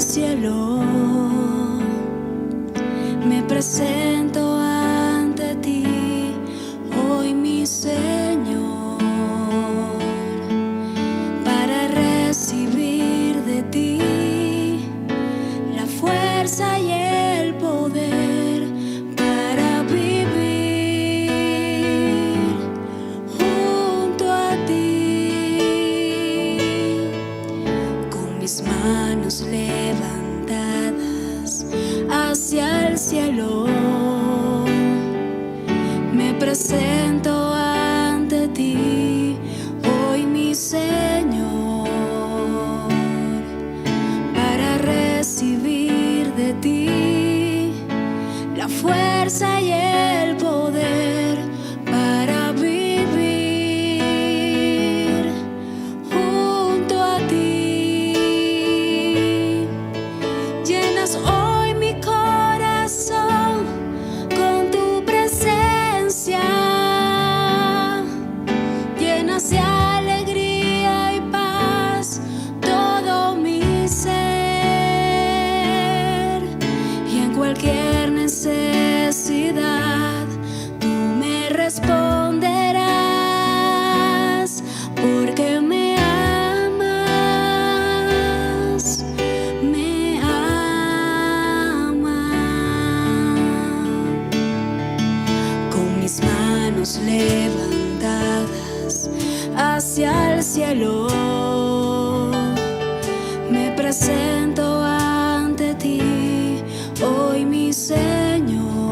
el cielo, me presento ante ti, hoy mi Señor, para recibir de ti la fuerza y el poder para vivir junto a ti, con mis manos levantadas hacia el cielo, me presento ante ti, hoy mi Señor, para recibir de ti la fuerza y el poder para vivir junto a ti. Llenas hoy mi corazón con tu presencia, llenas de alegría y paz todo mi ser, y en cualquier necesidad tú me responderás, porque me amas, me amas. Con mis manos levantadas hacia el cielo, me presento ante ti, hoy mi Señor,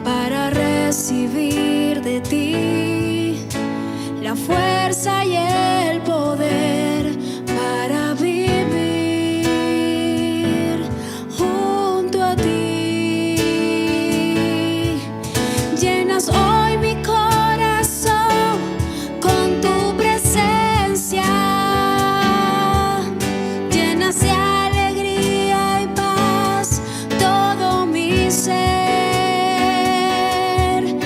para recibir de ti la fuerza y el poder para vivir junto a ti. Llenas hoy mi corazón con tu presencia, llenas de alegría y paz todo mi ser, y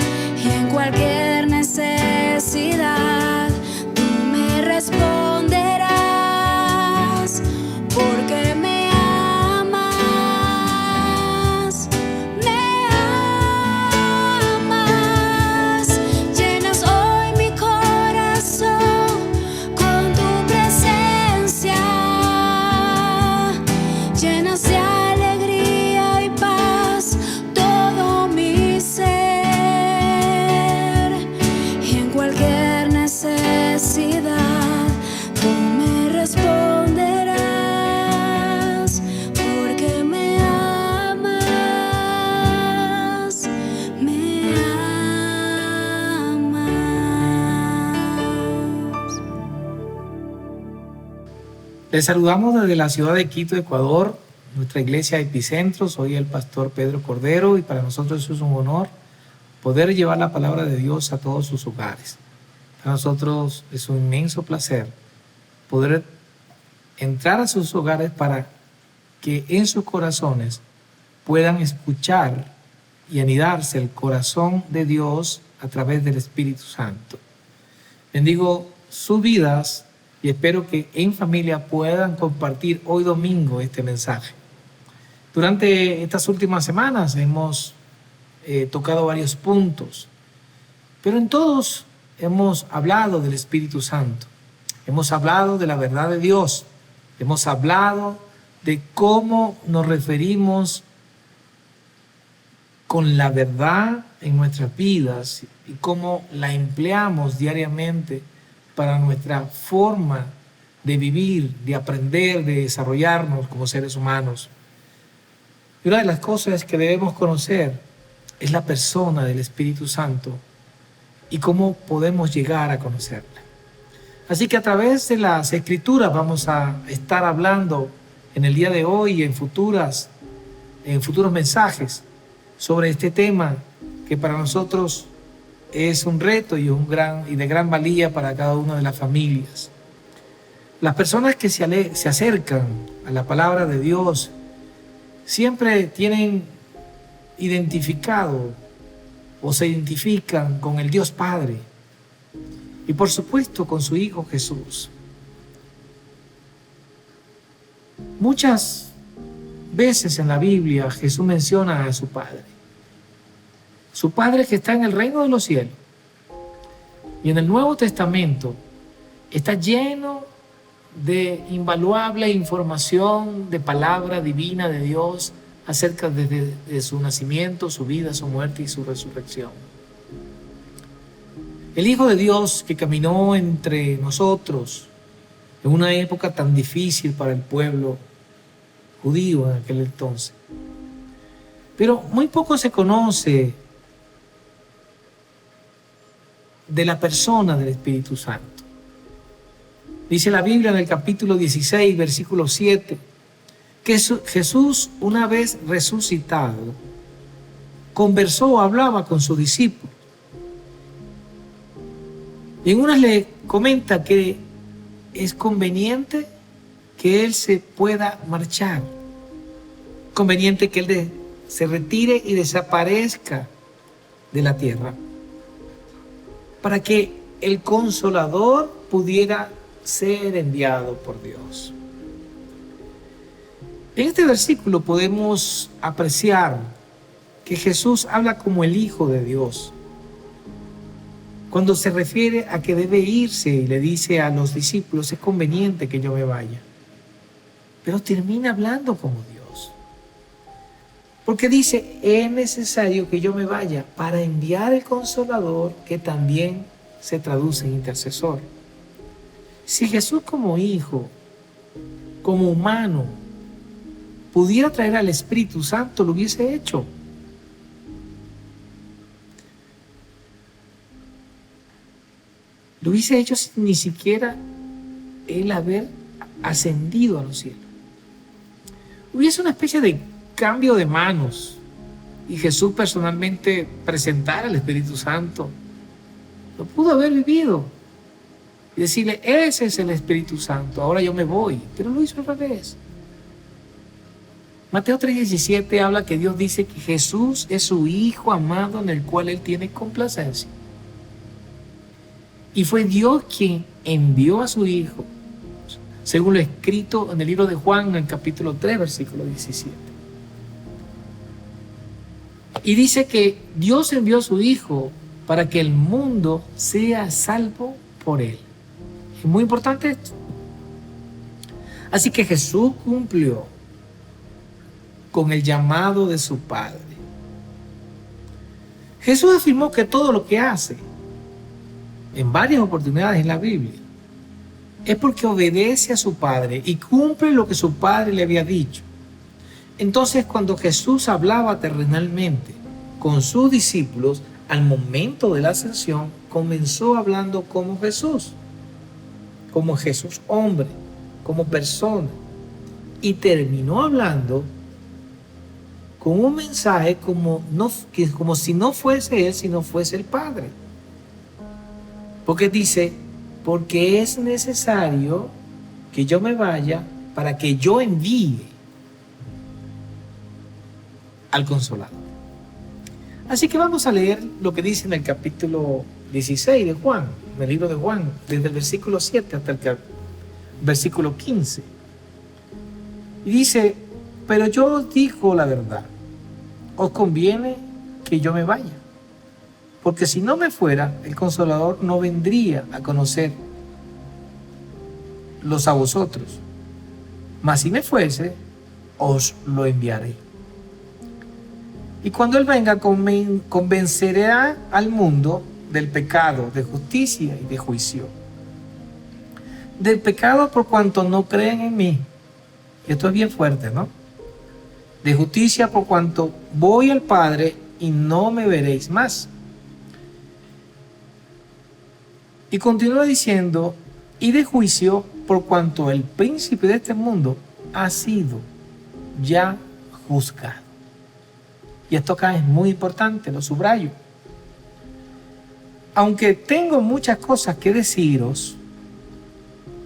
en cualquier necesidad tú me responderás, porque me amas, me amas. Llenas hoy mi corazón con tu presencia, llenas de alegría y paz todo mi ser, y en cualquier necesidad tú me responderás, porque me amas, me amas. Les saludamos desde la ciudad de Quito, Ecuador, nuestra iglesia Epicentro. Soy el pastor Pedro Cordero y para nosotros es un honor poder llevar la palabra de Dios a todos sus hogares. Para nosotros es un inmenso placer poder entrar a sus hogares para que en sus corazones puedan escuchar y anidarse el corazón de Dios a través del Espíritu Santo. Bendigo sus vidas y espero que en familia puedan compartir hoy domingo este mensaje. Durante estas últimas semanas hemos tocado varios puntos, pero en todos hemos hablado del Espíritu Santo, hemos hablado de la verdad de Dios, hemos hablado de cómo nos referimos con la verdad en nuestras vidas y cómo la empleamos diariamente para nuestra forma de vivir, de aprender, de desarrollarnos como seres humanos. Y una de las cosas que debemos conocer es la persona del Espíritu Santo y cómo podemos llegar a conocerla. Así que a través de las Escrituras vamos a estar hablando en el día de hoy y en futuros mensajes sobre este tema que para nosotros es un reto y de gran valía para cada una de las familias. Las personas que se acercan a la palabra de Dios siempre tienen identificado o se identifican con el Dios Padre y por supuesto con su Hijo Jesús. Muchas veces en la Biblia Jesús menciona a su Padre. Su Padre que está en el reino de los cielos. Y en el Nuevo Testamento está lleno de invaluable información, de palabra divina de Dios acerca de su nacimiento, su vida, su muerte y su resurrección. El Hijo de Dios que caminó entre nosotros en una época tan difícil para el pueblo judío en aquel entonces. Pero muy poco se conoce de la persona del Espíritu Santo. Dice la Biblia en el capítulo 16, versículo 7, que Jesús, una vez resucitado, conversó, hablaba con sus discípulos. Y en unas le comenta que es conveniente que Él se pueda marchar, conveniente que Él se retire y desaparezca de la tierra, para que el Consolador pudiera ser enviado por Dios. En este versículo podemos apreciar que Jesús habla como el Hijo de Dios. Cuando se refiere a que debe irse y le dice a los discípulos, es conveniente que yo me vaya. Pero termina hablando como Dios. Porque dice, es necesario que yo me vaya para enviar el Consolador, que también se traduce en intercesor. Si Jesús como Hijo, como humano, pudiera traer al Espíritu Santo, lo hubiese hecho. Lo hubiese hecho sin ni siquiera Él haber ascendido a los cielos. Hubiese una especie de cambio de manos y Jesús personalmente presentar al Espíritu Santo. Lo pudo haber vivido y decirle, ese es el Espíritu Santo, ahora yo me voy. Pero lo hizo al revés. Mateo 3:17 habla que Dios dice que Jesús es su Hijo amado en el cual Él tiene complacencia. Y fue Dios quien envió a su Hijo, según lo escrito en el libro de Juan, en el capítulo 3, versículo 17. Y dice que Dios envió a su Hijo para que el mundo sea salvo por Él. Es muy importante esto. Así que Jesús cumplió con el llamado de su Padre. Jesús afirmó que todo lo que hace, en varias oportunidades en la Biblia, es porque obedece a su Padre y cumple lo que su Padre le había dicho. Entonces, cuando Jesús hablaba terrenalmente con sus discípulos, al momento de la ascensión, comenzó hablando como Jesús hombre, como persona, y terminó hablando con un mensaje como si no fuese Él, sino fuese el Padre. Porque dice, porque es necesario que yo me vaya para que yo envíe al Consolador. Así que vamos a leer lo que dice en el capítulo 16 de Juan, en el libro de Juan, desde el versículo 7 hasta el versículo 15. Y dice, pero yo os digo la verdad, os conviene que yo me vaya. Porque si no me fuera, el Consolador no vendría a conocerlos a vosotros. Mas si me fuese, os lo enviaré. Y cuando Él venga, convencerá al mundo del pecado, de justicia y de juicio. Del pecado por cuanto no creen en mí. Y esto es bien fuerte, ¿no? De justicia por cuanto voy al Padre y no me veréis más. Y continúa diciendo, y de juicio por cuanto el príncipe de este mundo ha sido ya juzgado. Y esto acá es muy importante, lo subrayo. Aunque tengo muchas cosas que deciros,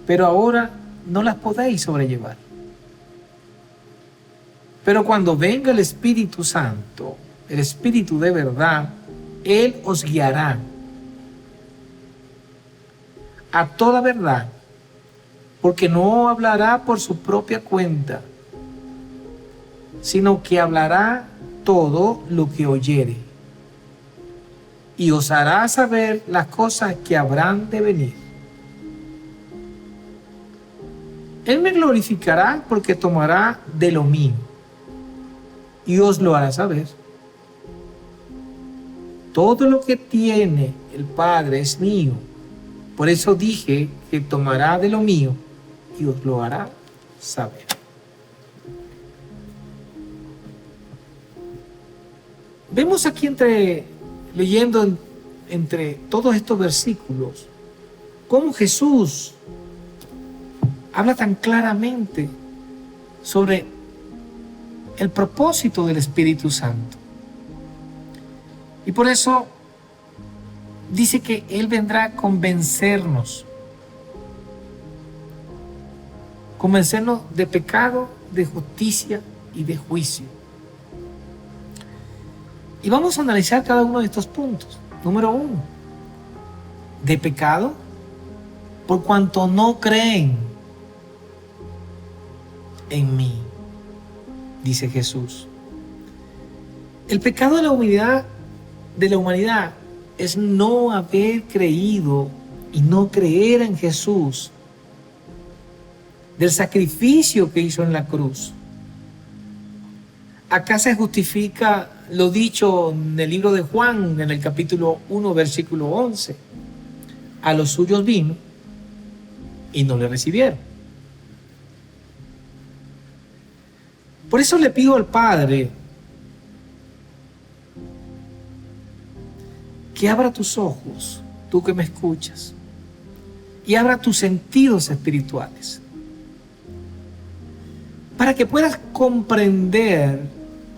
pero ahora no las podéis sobrellevar. Pero cuando venga el Espíritu Santo, el Espíritu de verdad, Él os guiará a toda verdad, porque no hablará por su propia cuenta, sino que hablará todo lo que oyere, y os hará saber las cosas que habrán de venir. Él me glorificará porque tomará de lo mío y os lo hará saber. Todo lo que tiene el Padre es mío. Por eso dije que tomará de lo mío y os lo hará saber. Vemos aquí leyendo entre todos estos versículos cómo Jesús habla tan claramente sobre el propósito del Espíritu Santo. Y por eso dice que Él vendrá a convencernos de pecado, de justicia y de juicio. Y vamos a analizar cada uno de estos puntos. Número 1, de pecado, por cuanto no creen en mí, dice Jesús. El pecado de la humanidad es no haber creído y no creer en Jesús, del sacrificio que hizo en la cruz. Acá se justifica lo dicho en el libro de Juan, en el capítulo 1, versículo 11. A los suyos vino y no le recibieron. Por eso le pido al Padre que abra tus ojos, tú que me escuchas, y abra tus sentidos espirituales, para que puedas comprender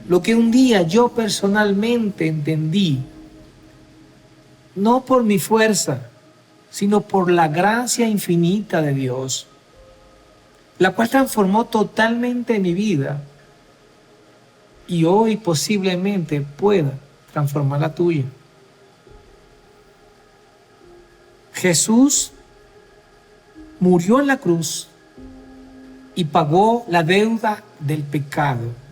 lo que un día yo personalmente entendí, no por mi fuerza, sino por la gracia infinita de Dios, la cual transformó totalmente mi vida y hoy posiblemente pueda transformar la tuya. Jesús murió en la cruz y pagó la deuda del pecado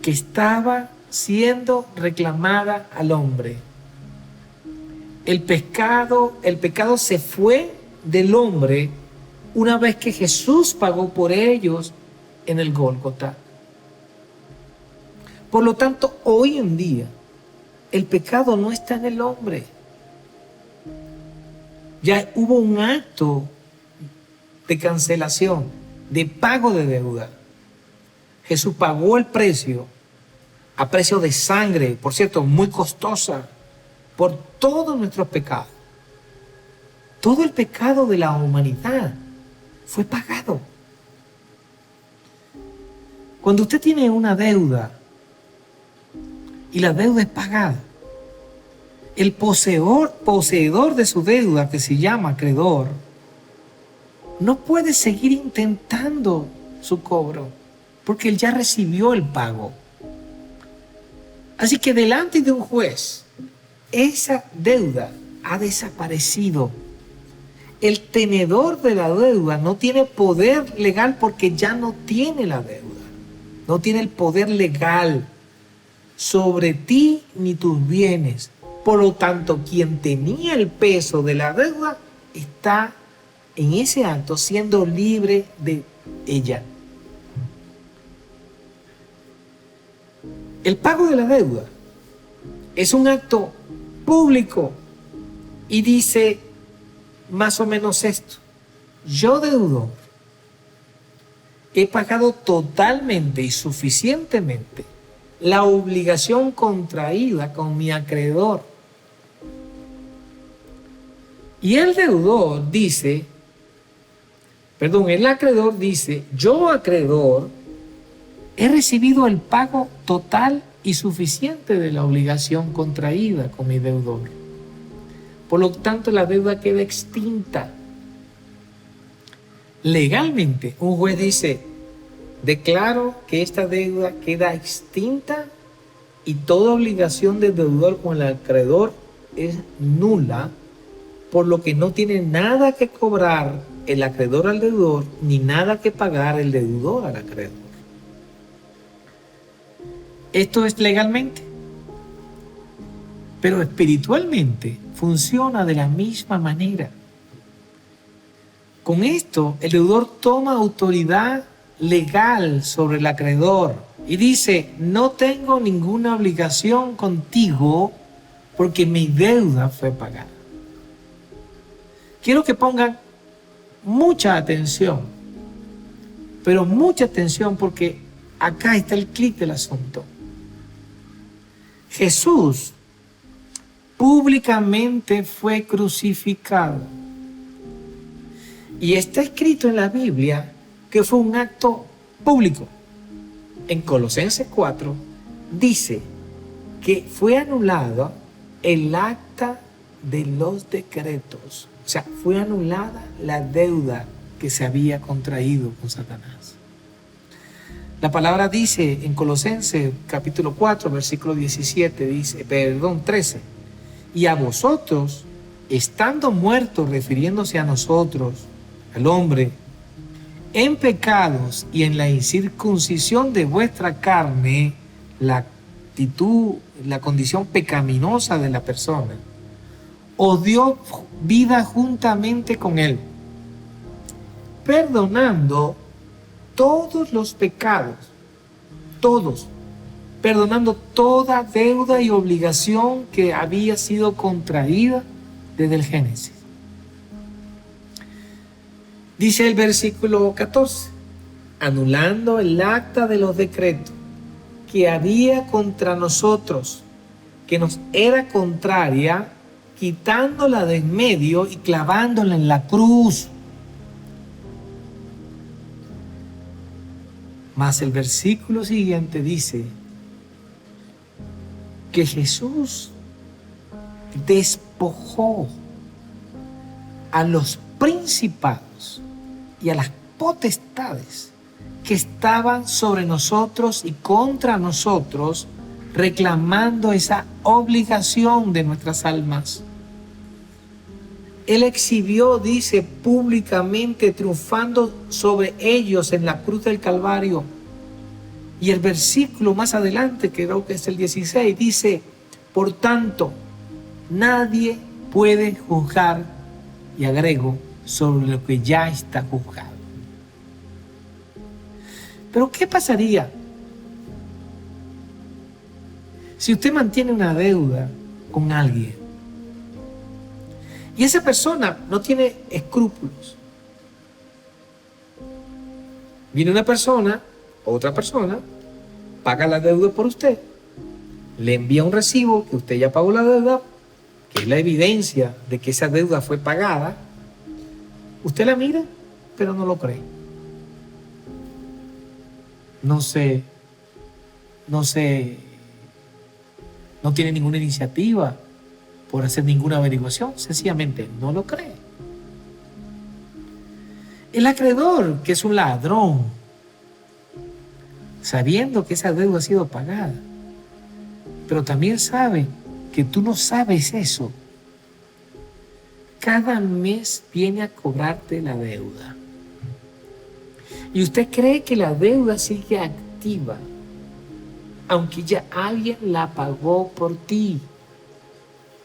que estaba siendo reclamada al hombre. El pecado se fue del hombre una vez que Jesús pagó por ellos en el Gólgota. Por lo tanto, hoy en día, el pecado no está en el hombre. Ya hubo un acto de cancelación, de pago de deuda. Jesús pagó el precio, a precio de sangre, por cierto, muy costosa, por todos nuestros pecados. Todo el pecado de la humanidad fue pagado. Cuando usted tiene una deuda y la deuda es pagada, el poseedor de su deuda, que se llama acreedor, no puede seguir intentando su cobro, porque él ya recibió el pago. Así que delante de un juez, esa deuda ha desaparecido. El tenedor de la deuda no tiene poder legal porque ya no tiene la deuda. No tiene el poder legal sobre ti ni tus bienes. Por lo tanto, quien tenía el peso de la deuda está en ese acto siendo libre de ella. El pago de la deuda es un acto público y dice más o menos esto: yo, deudor, he pagado totalmente y suficientemente la obligación contraída con mi acreedor. Y el acreedor dice, yo, acreedor, he recibido el pago total y suficiente de la obligación contraída con mi deudor. Por lo tanto, la deuda queda extinta. Legalmente, un juez dice, declaro que esta deuda queda extinta y toda obligación del deudor con el acreedor es nula, por lo que no tiene nada que cobrar el acreedor al deudor, ni nada que pagar el deudor al acreedor. Esto es legalmente, pero espiritualmente funciona de la misma manera. Con esto, el deudor toma autoridad legal sobre el acreedor y dice: no tengo ninguna obligación contigo porque mi deuda fue pagada. Quiero que pongan mucha atención, pero mucha atención, porque acá está el clic del asunto. Jesús públicamente fue crucificado. Y está escrito en la Biblia que fue un acto público. En Colosenses 4 dice que fue anulado el acta de los decretos. O sea, fue anulada la deuda que se había contraído con Satanás. La palabra dice en Colosenses capítulo 4, versículo 13. Y a vosotros, estando muertos, refiriéndose a nosotros, al hombre, en pecados y en la incircuncisión de vuestra carne, la condición pecaminosa de la persona, os dio vida juntamente con él, perdonando todos los pecados, todos, perdonando toda deuda y obligación que había sido contraída desde el Génesis. Dice el versículo 14, anulando el acta de los decretos que había contra nosotros, que nos era contraria, quitándola de en medio y clavándola en la cruz. Mas el versículo siguiente dice que Jesús despojó a los principados y a las potestades que estaban sobre nosotros y contra nosotros, reclamando esa obligación de nuestras almas. Él exhibió, dice, públicamente, triunfando sobre ellos en la cruz del Calvario. Y el versículo más adelante, que creo que es el 16, dice: por tanto, nadie puede juzgar, y agrego, sobre lo que ya está juzgado. Pero ¿qué pasaría si usted mantiene una deuda con alguien y esa persona no tiene escrúpulos? Viene una persona, otra persona, paga la deuda por usted, le envía un recibo que usted ya pagó la deuda, que es la evidencia de que esa deuda fue pagada. Usted la mira, pero no lo cree. No tiene ninguna iniciativa por hacer ninguna averiguación, sencillamente no lo cree. El acreedor, que es un ladrón, sabiendo que esa deuda ha sido pagada, pero también sabe que tú no sabes eso, cada mes viene a cobrarte la deuda. Y usted cree que la deuda sigue activa, aunque ya alguien la pagó por ti.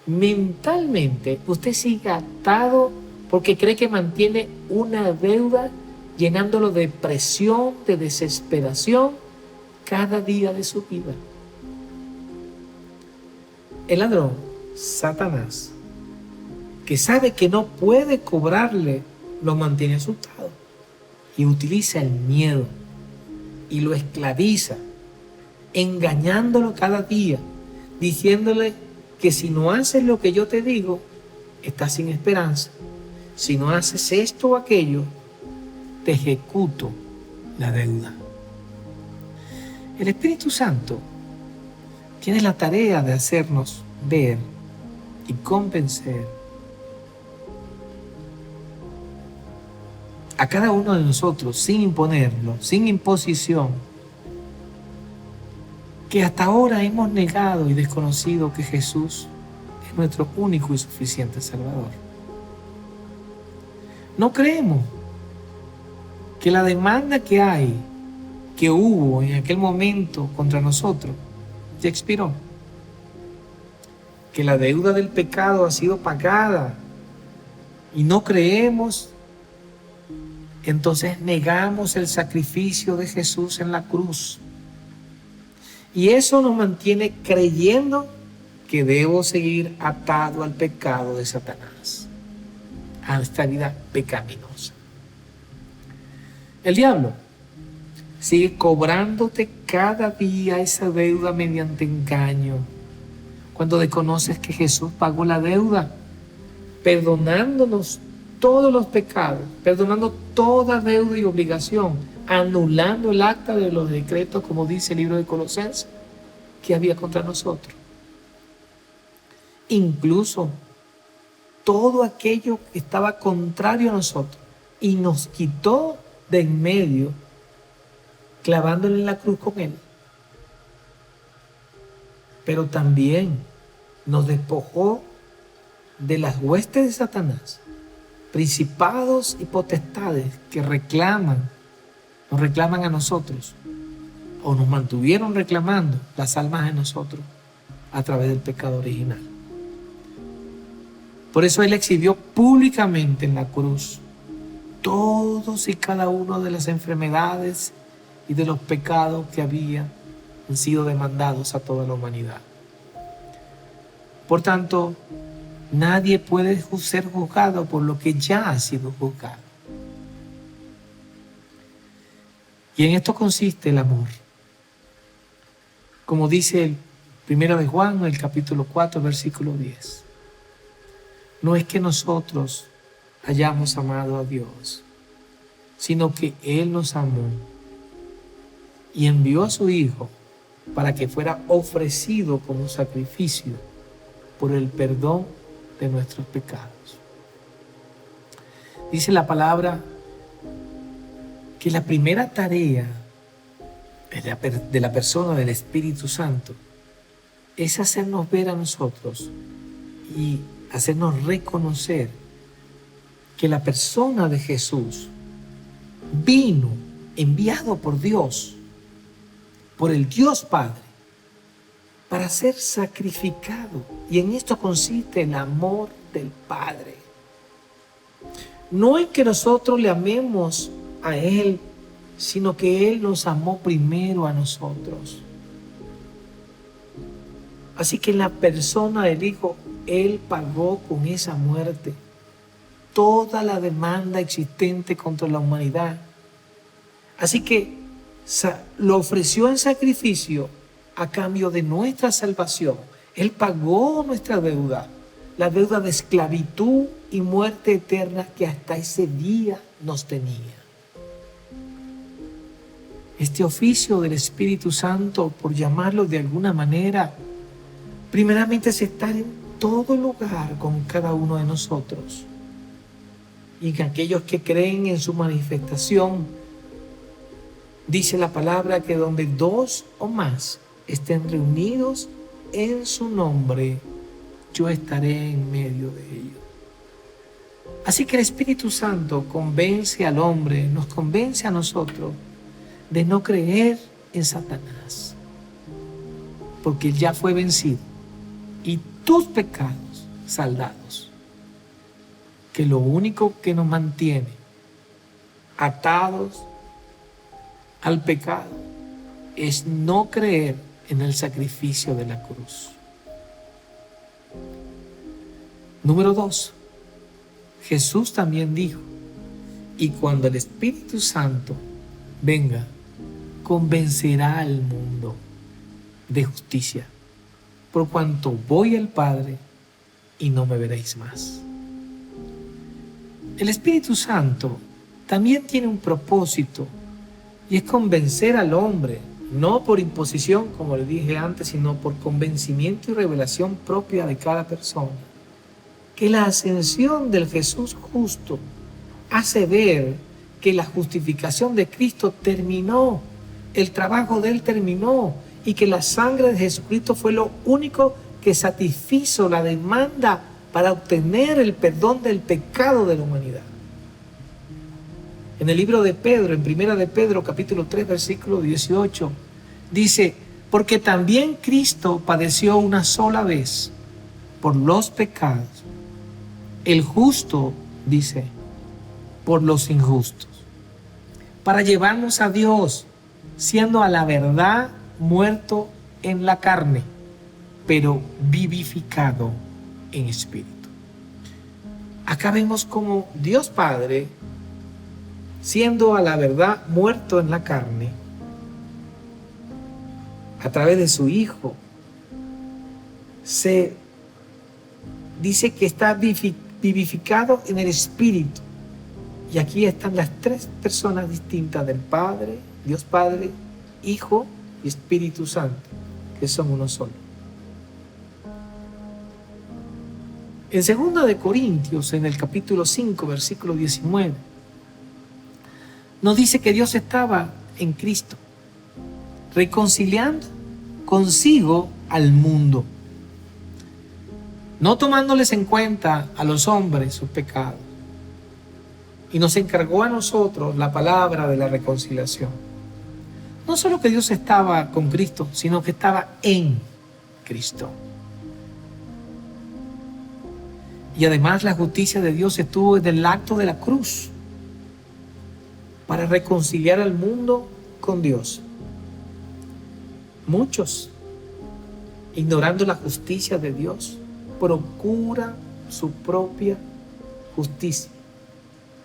Mentalmente, usted sigue atado porque cree que mantiene una deuda, llenándolo de presión, de desesperación, cada día de su vida. El ladrón, Satanás, que sabe que no puede cobrarle, lo mantiene asustado y utiliza el miedo y lo esclaviza, engañándolo cada día, diciéndole que si no haces lo que yo te digo, estás sin esperanza. Si no haces esto o aquello, te ejecuto la deuda. El Espíritu Santo tiene la tarea de hacernos ver y convencer a cada uno de nosotros, sin imponerlo, sin imposición, que hasta ahora hemos negado y desconocido que Jesús es nuestro único y suficiente Salvador. No creemos que la demanda que hubo en aquel momento contra nosotros, ya expiró. Que la deuda del pecado ha sido pagada y no creemos, entonces negamos el sacrificio de Jesús en la cruz. Y eso nos mantiene creyendo que debo seguir atado al pecado de Satanás, a esta vida pecaminosa. El diablo sigue cobrándote cada día esa deuda mediante engaño. Cuando reconoces que Jesús pagó la deuda, perdonándonos todos los pecados, perdonando toda deuda y obligación, anulando el acta de los decretos, como dice el libro de Colosenses, que había contra nosotros. Incluso todo aquello que estaba contrario a nosotros y nos quitó de en medio, clavándole en la cruz con él. Pero también nos despojó de las huestes de Satanás, principados y potestades que nos reclaman a nosotros, o nos mantuvieron reclamando las almas de nosotros a través del pecado original. Por eso Él exhibió públicamente en la cruz todos y cada uno de las enfermedades y de los pecados que habían sido demandados a toda la humanidad. Por tanto, nadie puede ser juzgado por lo que ya ha sido juzgado. Y en esto consiste el amor. Como dice el 1 de Juan, el capítulo 4, versículo 10. No es que nosotros hayamos amado a Dios, sino que Él nos amó y envió a su Hijo para que fuera ofrecido como sacrificio por el perdón de nuestros pecados. Dice la palabra que la primera tarea de la persona del Espíritu Santo es hacernos ver a nosotros y hacernos reconocer que la persona de Jesús vino enviado por Dios, por el Dios Padre, para ser sacrificado. Y en esto consiste el amor del Padre. No es que nosotros le amemos a Él, sino que Él nos amó primero a nosotros. Así que en la persona del Hijo, Él pagó con esa muerte toda la demanda existente contra la humanidad. Así que lo ofreció en sacrificio a cambio de nuestra salvación. Él pagó nuestra deuda, la deuda de esclavitud y muerte eterna que hasta ese día nos tenía. Este oficio del Espíritu Santo, por llamarlo de alguna manera, primeramente es estar en todo lugar con cada uno de nosotros. Y en aquellos que creen en su manifestación, dice la palabra que donde dos o más estén reunidos en su nombre, yo estaré en medio de ellos. Así que el Espíritu Santo convence al hombre, nos convence a nosotros de no creer en Satanás, porque él ya fue vencido y tus pecados saldados. Que lo único que nos mantiene atados al pecado es no creer en el sacrificio de la cruz. Número 2. Jesús también dijo: y cuando el Espíritu Santo venga, convencerá al mundo de justicia, por cuanto voy al Padre y no me veréis más. El Espíritu Santo también tiene un propósito, y es convencer al hombre, no por imposición, como le dije antes, sino por convencimiento y revelación propia de cada persona. Que la ascensión del Jesús justo hace ver que la justificación de Cristo terminó, el trabajo de Él terminó, y que la sangre de Jesucristo fue lo único que satisfizo la demanda para obtener el perdón del pecado de la humanidad. En el libro de Pedro, en Primera de Pedro, capítulo 3, versículo 18, dice: porque también Cristo padeció una sola vez por los pecados, el justo, dice, por los injustos, para llevarnos a Dios, siendo a la verdad muerto en la carne, pero vivificado en espíritu. Acá vemos como Dios Padre, siendo a la verdad muerto en la carne, a través de su Hijo, se dice que está vivificado en el Espíritu. Y aquí están las tres personas distintas del Padre, Dios Padre, Hijo y Espíritu Santo, que son uno solo. En 2 de Corintios, en el capítulo 5, versículo 19, nos dice que Dios estaba en Cristo, reconciliando consigo al mundo, no tomándoles en cuenta a los hombres sus pecados, y nos encargó a nosotros la palabra de la reconciliación. No solo que Dios estaba con Cristo, sino que estaba en Cristo. Y además la justicia de Dios estuvo en el acto de la cruz para reconciliar al mundo con Dios. Muchos, ignorando la justicia de Dios, procuran su propia justicia,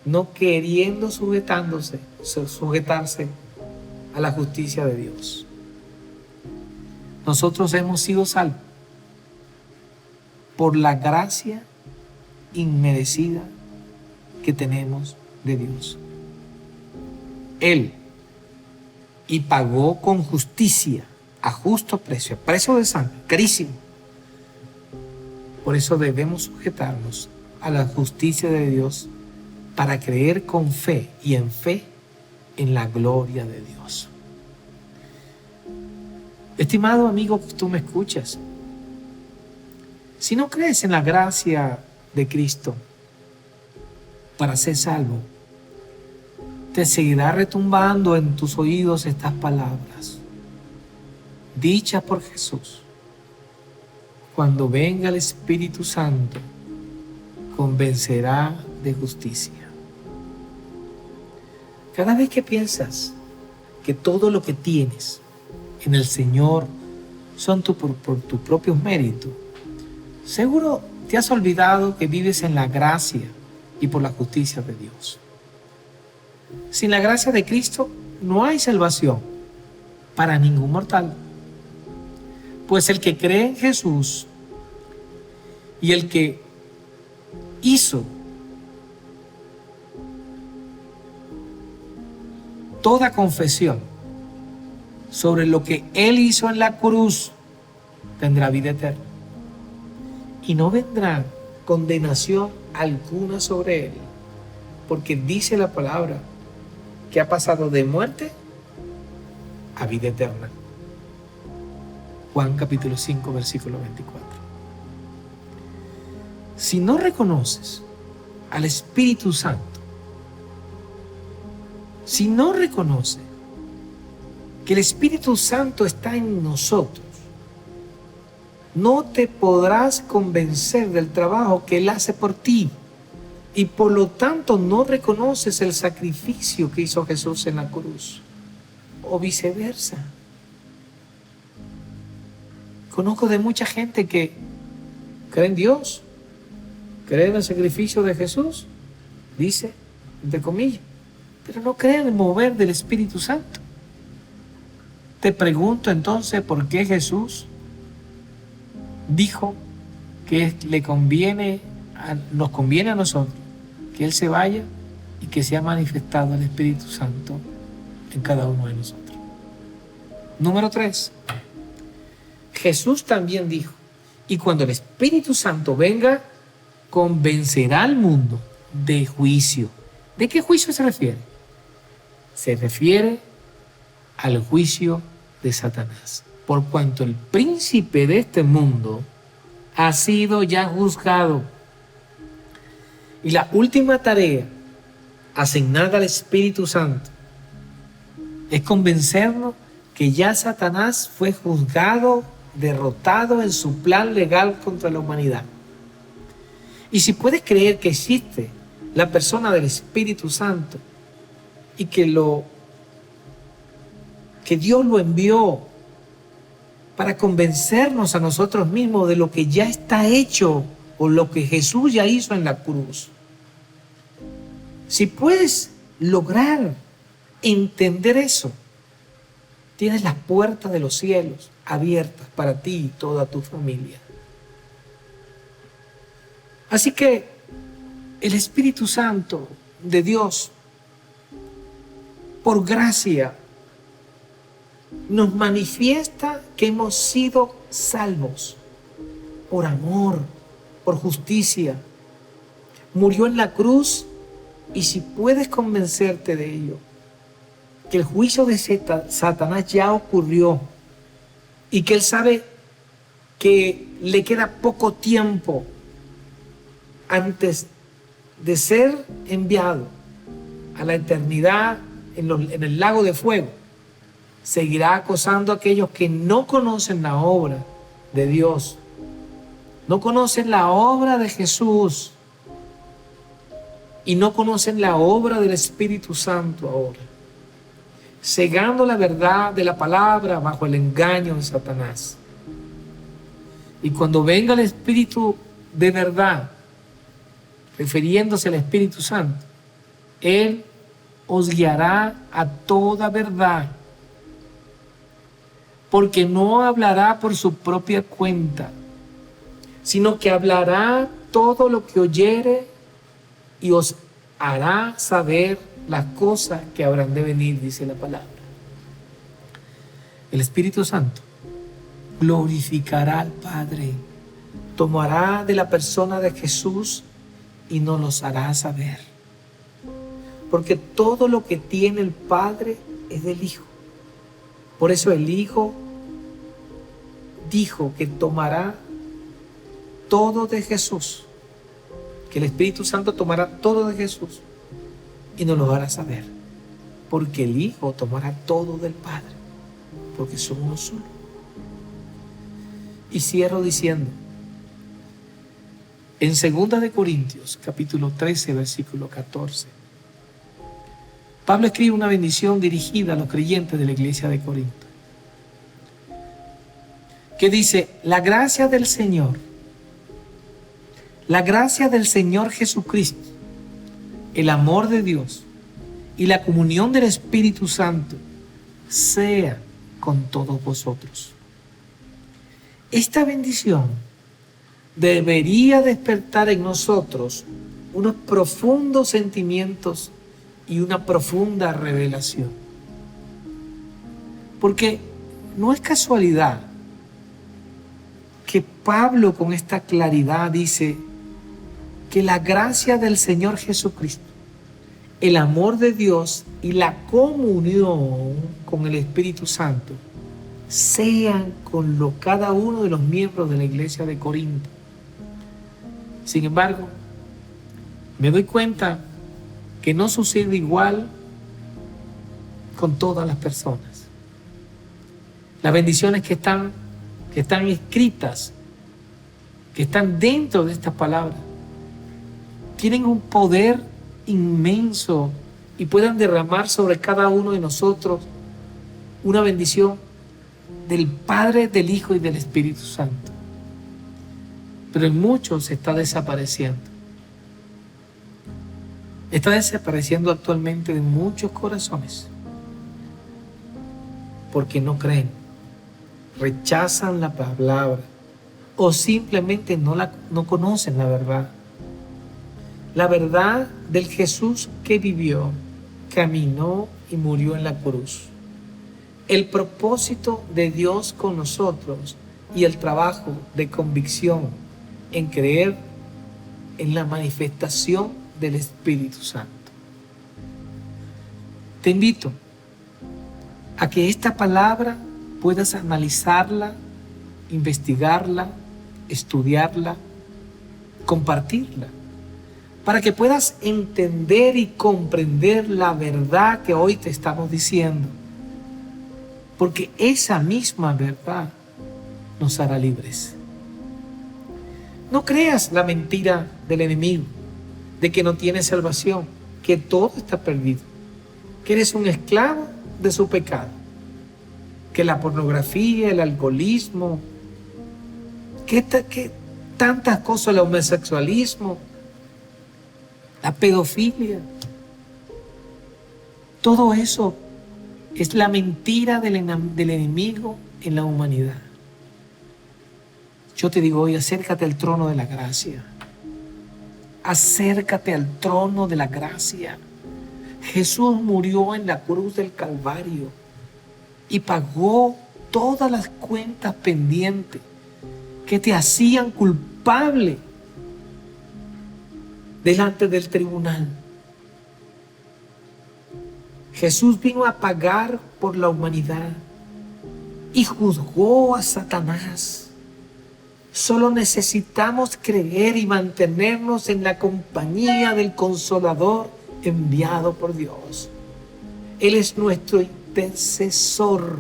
no queriendo sujetarse a la justicia de Dios. Nosotros hemos sido salvos por la gracia inmerecida que tenemos de Dios. Él, y pagó con justicia, a justo precio, precio de sangre, carísimo. Por eso debemos sujetarnos a la justicia de Dios para creer con fe y en fe en la gloria de Dios. Estimado amigo que tú me escuchas, si no crees en la gracia de Cristo para ser salvo, te seguirá retumbando en tus oídos estas palabras, dichas por Jesús: cuando venga el Espíritu Santo, convencerá de justicia. Cada vez que piensas que todo lo que tienes en el Señor son por tus propios méritos, seguro te has olvidado que vives en la gracia y por la justicia de Dios. Sin la gracia de Cristo no hay salvación para ningún mortal. Pues el que cree en Jesús y el que hizo toda confesión sobre lo que Él hizo en la cruz, tendrá vida eterna. Y no vendrá condenación alguna sobre Él, porque dice la palabra que ha pasado de muerte a vida eterna. Juan capítulo 5, versículo 24. Si no reconoces al Espíritu Santo, si no reconoces que el Espíritu Santo está en nosotros, no te podrás convencer del trabajo que Él hace por ti, y por lo tanto no reconoces el sacrificio que hizo Jesús en la cruz, o viceversa. Conozco de mucha gente que cree en Dios, cree en el sacrificio de Jesús, dice, entre comillas, pero no cree en el mover del Espíritu Santo. Te pregunto entonces por qué Jesús dijo que nos conviene a nosotros que Él se vaya y que sea manifestado el Espíritu Santo en cada uno de nosotros. Número 3. Jesús también dijo: y cuando el Espíritu Santo venga, convencerá al mundo de juicio. ¿De qué juicio se refiere? Se refiere al juicio de Satanás, por cuanto el príncipe de este mundo ha sido ya juzgado. Y la última tarea asignada al Espíritu Santo es convencernos que ya Satanás fue juzgado, derrotado en su plan legal contra la humanidad. Y si puedes creer que existe la persona del Espíritu Santo y que Dios lo envió para convencernos a nosotros mismos de lo que ya está hecho o lo que Jesús ya hizo en la cruz. Si puedes lograr entender eso, tienes las puertas de los cielos abiertas para ti y toda tu familia. Así que el Espíritu Santo de Dios, por gracia, nos manifiesta que hemos sido salvos por amor, por justicia. Murió en la cruz, y si puedes convencerte de ello, que el juicio de Satanás ya ocurrió y que él sabe que le queda poco tiempo antes de ser enviado a la eternidad en el lago de fuego, seguirá acosando a aquellos que no conocen la obra de Dios, no conocen la obra de Jesús y no conocen la obra del Espíritu Santo ahora, cegando la verdad de la palabra bajo el engaño de Satanás. Y cuando venga el Espíritu de verdad, refiriéndose al Espíritu Santo, Él os guiará a toda verdad, porque no hablará por su propia cuenta, sino que hablará todo lo que oyere y os hará saber las cosas que habrán de venir, dice la palabra. El Espíritu Santo glorificará al Padre, tomará de la persona de Jesús y nos los hará saber. Porque todo lo que tiene el Padre es del Hijo. Por eso el Hijo dijo que tomará todo de Jesús, que el Espíritu Santo tomará todo de Jesús y nos lo hará saber, porque el Hijo tomará todo del Padre, porque son uno solo. Y cierro diciendo, en 2 de Corintios, capítulo 13, versículo 14, Pablo escribe una bendición dirigida a los creyentes de la iglesia de Corinto, que dice: la gracia del Señor Jesucristo, el amor de Dios y la comunión del Espíritu Santo sea con todos vosotros. Esta bendición debería despertar en nosotros unos profundos sentimientos y una profunda revelación. Porque no es casualidad que Pablo con esta claridad dice que la gracia del Señor Jesucristo, el amor de Dios y la comunión con el Espíritu Santo sean con cada uno de los miembros de la iglesia de Corinto. Sin embargo, me doy cuenta que no sucede igual con todas las personas. Las bendiciones que están escritas, que están dentro de estas palabras, tienen un poder inmenso y puedan derramar sobre cada uno de nosotros una bendición del Padre, del Hijo y del Espíritu Santo. Pero en muchos se está desapareciendo. Está desapareciendo actualmente de muchos corazones porque no creen, rechazan la palabra o simplemente no conocen la verdad. La verdad del Jesús que vivió, caminó y murió en la cruz. El propósito de Dios con nosotros y el trabajo de convicción en creer en la manifestación del Espíritu Santo. Te invito a que esta palabra puedas analizarla, investigarla, estudiarla, compartirla, para que puedas entender y comprender la verdad que hoy te estamos diciendo. Porque esa misma verdad nos hará libres. No creas la mentira del enemigo de que no tienes salvación, que todo está perdido, que eres un esclavo de su pecado, que la pornografía, el alcoholismo, que tantas cosas, el homosexualismo, la pedofilia, todo eso es la mentira del enemigo en la humanidad. Yo te digo hoy, acércate al trono de la gracia. Acércate al trono de la gracia. Jesús murió en la cruz del Calvario y pagó todas las cuentas pendientes que te hacían culpable delante del tribunal. Jesús vino a pagar por la humanidad y juzgó a Satanás. Solo necesitamos creer y mantenernos en la compañía del Consolador enviado por Dios. Él es nuestro intercesor.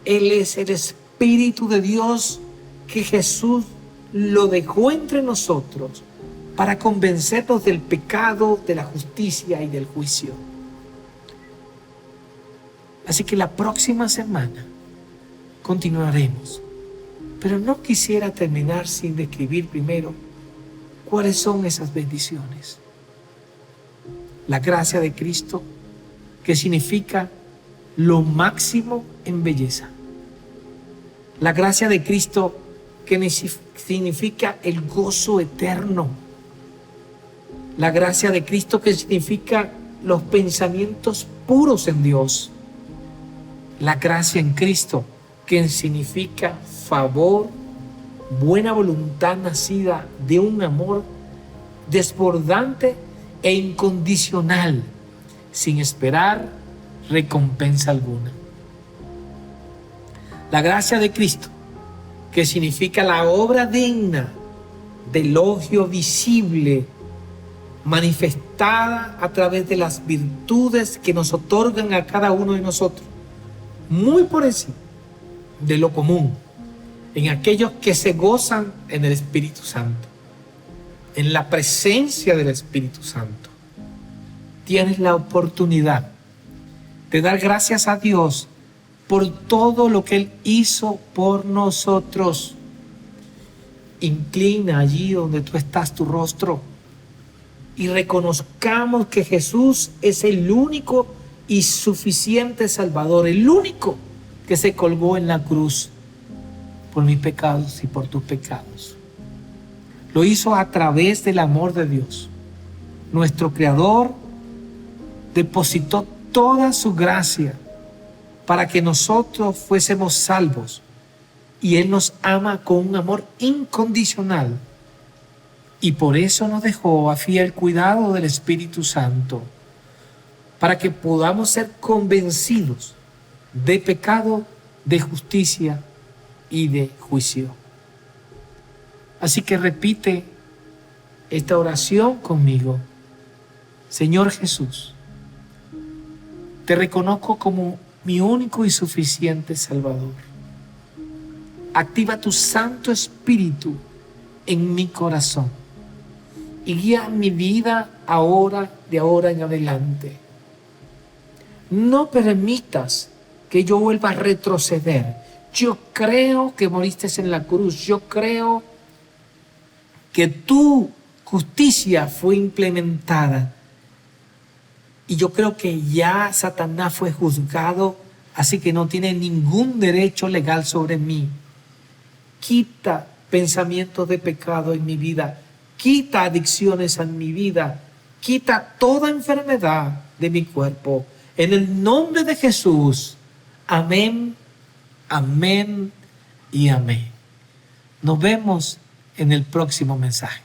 Él es el Espíritu de Dios que Jesús lo dejó entre nosotros para convencernos del pecado, de la justicia y del juicio. Así que la próxima semana continuaremos. Pero no quisiera terminar sin describir primero cuáles son esas bendiciones. La gracia de Cristo, que significa lo máximo en belleza. La gracia de Cristo, que significa el gozo eterno. La gracia de Cristo, que significa los pensamientos puros en Dios. La gracia en Cristo, que significa favor, buena voluntad nacida de un amor desbordante e incondicional, sin esperar recompensa alguna. La gracia de Cristo, que significa la obra digna de elogio visible, manifestada a través de las virtudes que nos otorgan a cada uno de nosotros, muy por encima de lo común, en aquellos que se gozan en el Espíritu Santo, en la presencia del Espíritu Santo. Tienes la oportunidad de dar gracias a Dios por todo lo que Él hizo por nosotros. Inclina allí donde tú estás tu rostro y reconozcamos que Jesús es el único y suficiente Salvador, el único que se colgó en la cruz por mis pecados y por tus pecados. Lo hizo a través del amor de Dios. Nuestro Creador depositó toda su gracia para que nosotros fuésemos salvos, y Él nos ama con un amor incondicional, y por eso nos dejó a fiel cuidado del Espíritu Santo, para que podamos ser convencidos de pecado, de justicia y de juicio. Así que repite esta oración conmigo. Señor Jesús, te reconozco como mi único y suficiente Salvador. Activa tu Santo Espíritu en mi corazón y guía mi vida ahora, de ahora en adelante. No permitas que yo vuelva a retroceder. Yo creo que moriste en la cruz. Yo creo que tu justicia fue implementada. Y yo creo que ya Satanás fue juzgado, así que no tiene ningún derecho legal sobre mí. Quita pensamientos de pecado en mi vida. Quita adicciones en mi vida. Quita toda enfermedad de mi cuerpo. En el nombre de Jesús. Amén, amén y amén. Nos vemos en el próximo mensaje.